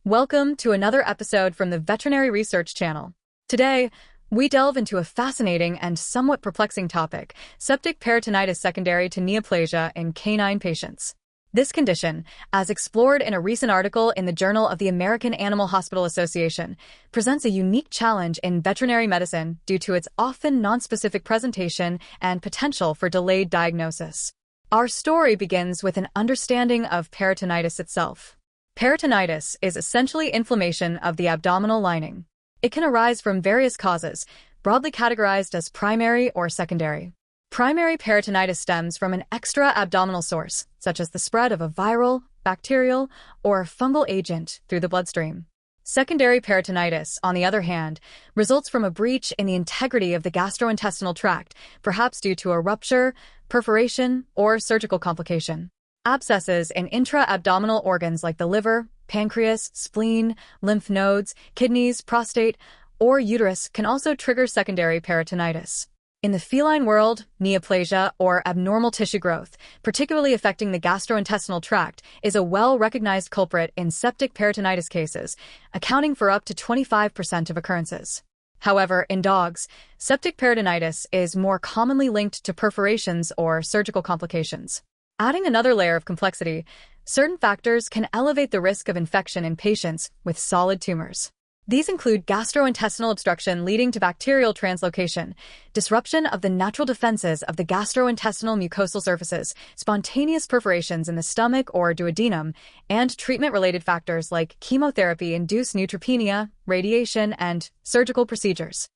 Welcome to another episode from the Veterinary Research Channel. Today, we delve into a fascinating and somewhat perplexing topic, septic peritonitis secondary to neoplasia in canine patients. This condition, as explored in a recent article in the Journal of the American Animal Hospital Association, presents a unique challenge in veterinary medicine due to its often nonspecific presentation and potential for delayed diagnosis. Our story begins with an understanding of peritonitis itself. Peritonitis is essentially inflammation of the abdominal lining. It can arise from various causes, broadly categorized as primary or secondary. Primary peritonitis stems from an extra-abdominal source, such as the spread of a viral, bacterial, or fungal agent through the bloodstream. Secondary peritonitis, on the other hand, results from a breach in the integrity of the gastrointestinal tract, perhaps due to a rupture, perforation, or surgical complication. Abscesses in intra-abdominal organs like the liver, pancreas, spleen, lymph nodes, kidneys, prostate, or uterus can also trigger secondary peritonitis. In the feline world, neoplasia, or abnormal tissue growth, particularly affecting the gastrointestinal tract, is a well-recognized culprit in septic peritonitis cases, accounting for up to 25% of occurrences. However, in dogs, septic peritonitis is more commonly linked to perforations or surgical complications. Adding another layer of complexity, certain factors can elevate the risk of infection in patients with solid tumors. These include gastrointestinal obstruction leading to bacterial translocation, disruption of the natural defenses of the gastrointestinal mucosal surfaces, spontaneous perforations in the stomach or duodenum, and treatment-related factors like chemotherapy-induced neutropenia, radiation, and surgical procedures.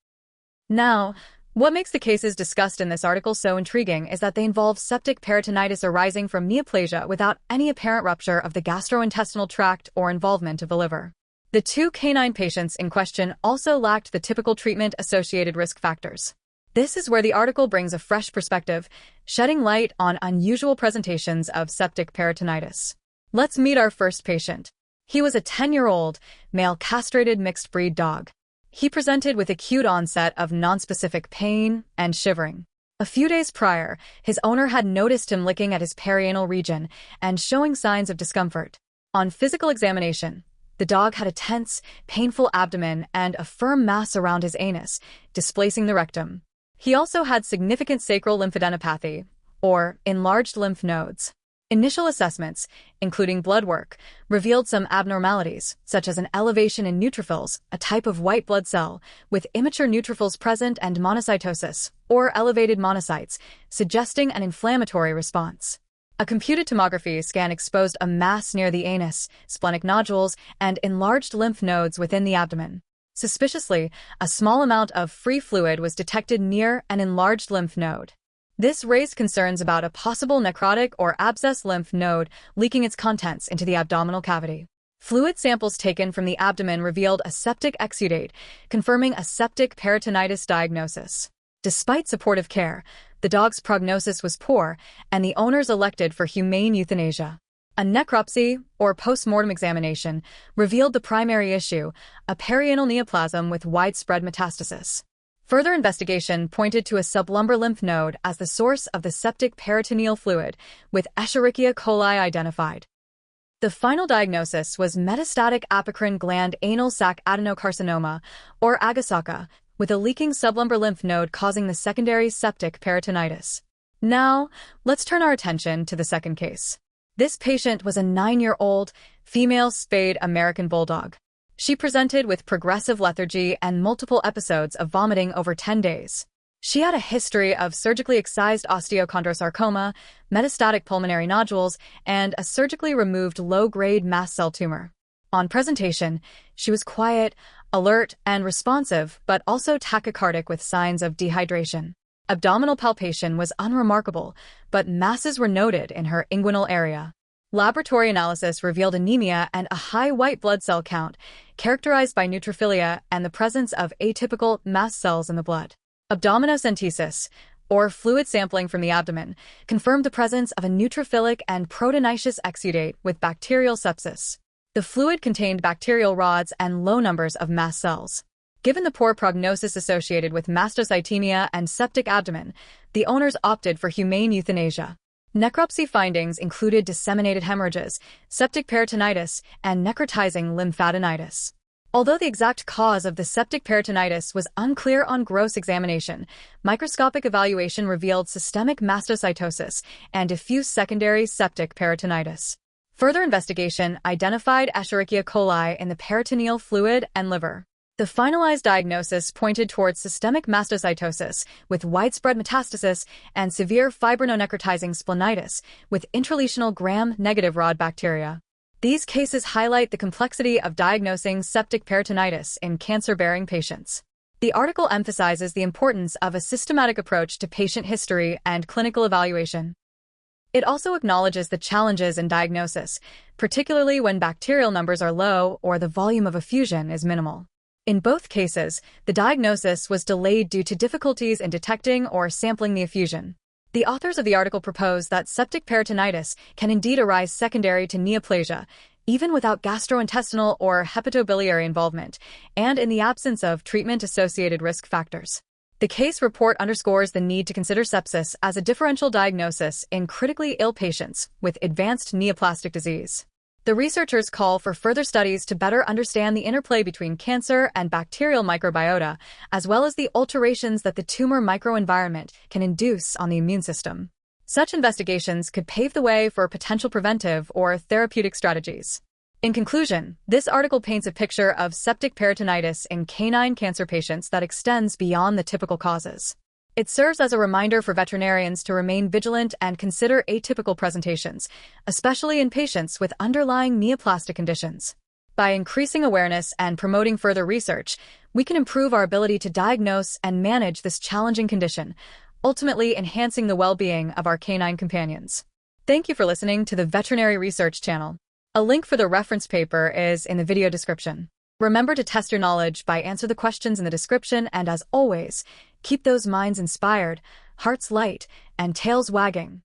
Now, what makes the cases discussed in this article so intriguing is that they involve septic peritonitis arising from neoplasia without any apparent rupture of the gastrointestinal tract or involvement of the liver. The two canine patients in question also lacked the typical treatment-associated risk factors. This is where the article brings a fresh perspective, shedding light on unusual presentations of septic peritonitis. Let's meet our first patient. He was a 10-year-old, male castrated mixed-breed dog. He presented with acute onset of nonspecific pain and shivering. A few days prior, his owner had noticed him licking at his perianal region and showing signs of discomfort. On physical examination, the dog had a tense, painful abdomen and a firm mass around his anus, displacing the rectum. He also had significant sacral lymphadenopathy, or enlarged lymph nodes. Initial assessments, including blood work, revealed some abnormalities, such as an elevation in neutrophils, a type of white blood cell, with immature neutrophils present and monocytosis, or elevated monocytes, suggesting an inflammatory response. A computed tomography scan exposed a mass near the anus, splenic nodules, and enlarged lymph nodes within the abdomen. Suspiciously, a small amount of free fluid was detected near an enlarged lymph node. This raised concerns about a possible necrotic or abscess lymph node leaking its contents into the abdominal cavity. Fluid samples taken from the abdomen revealed a septic exudate, confirming a septic peritonitis diagnosis. Despite supportive care, the dog's prognosis was poor, and the owners elected for humane euthanasia. A necropsy, or post-mortem examination, revealed the primary issue, a perianal neoplasm with widespread metastasis. Further investigation pointed to a sublumbar lymph node as the source of the septic peritoneal fluid, with Escherichia coli identified. The final diagnosis was metastatic apocrine gland anal sac adenocarcinoma, or AGASACA, with a leaking sublumbar lymph node causing the secondary septic peritonitis. Now, let's turn our attention to the second case. This patient was a 9-year-old, female spayed American bulldog. She presented with progressive lethargy and multiple episodes of vomiting over 10 days. She had a history of surgically excised osteochondrosarcoma, metastatic pulmonary nodules, and a surgically removed low-grade mast cell tumor. On presentation, she was quiet, alert, and responsive, but also tachycardic with signs of dehydration. Abdominal palpation was unremarkable, but masses were noted in her inguinal area. Laboratory analysis revealed anemia and a high white blood cell count, characterized by neutrophilia and the presence of atypical mast cells in the blood. Abdominocentesis, or fluid sampling from the abdomen, confirmed the presence of a neutrophilic and proteinaceous exudate with bacterial sepsis. The fluid contained bacterial rods and low numbers of mast cells. Given the poor prognosis associated with mastocytemia and septic abdomen, the owners opted for humane euthanasia. Necropsy findings included disseminated hemorrhages, septic peritonitis, and necrotizing lymphadenitis. Although the exact cause of the septic peritonitis was unclear on gross examination, microscopic evaluation revealed systemic mastocytosis and diffuse secondary septic peritonitis. Further investigation identified Escherichia coli in the peritoneal fluid and liver. The finalized diagnosis pointed towards systemic mastocytosis with widespread metastasis and severe fibrinonecrotizing splenitis with intralesional gram-negative rod bacteria. These cases highlight the complexity of diagnosing septic peritonitis in cancer-bearing patients. The article emphasizes the importance of a systematic approach to patient history and clinical evaluation. It also acknowledges the challenges in diagnosis, particularly when bacterial numbers are low or the volume of effusion is minimal. In both cases, the diagnosis was delayed due to difficulties in detecting or sampling the effusion. The authors of the article propose that septic peritonitis can indeed arise secondary to neoplasia, even without gastrointestinal or hepatobiliary involvement, and in the absence of treatment-associated risk factors. The case report underscores the need to consider sepsis as a differential diagnosis in critically ill patients with advanced neoplastic disease. The researchers call for further studies to better understand the interplay between cancer and bacterial microbiota, as well as the alterations that the tumor microenvironment can induce on the immune system. Such investigations could pave the way for potential preventive or therapeutic strategies. In conclusion, this article paints a picture of septic peritonitis in canine cancer patients that extends beyond the typical causes. It serves as a reminder for veterinarians to remain vigilant and consider atypical presentations, especially in patients with underlying neoplastic conditions. By increasing awareness and promoting further research, we can improve our ability to diagnose and manage this challenging condition, ultimately enhancing the well-being of our canine companions. Thank you for listening to the Veterinary Research Channel. A link for the reference paper is in the video description. Remember to test your knowledge by answering the questions in the description, and as always, keep those minds inspired, hearts light, and tails wagging.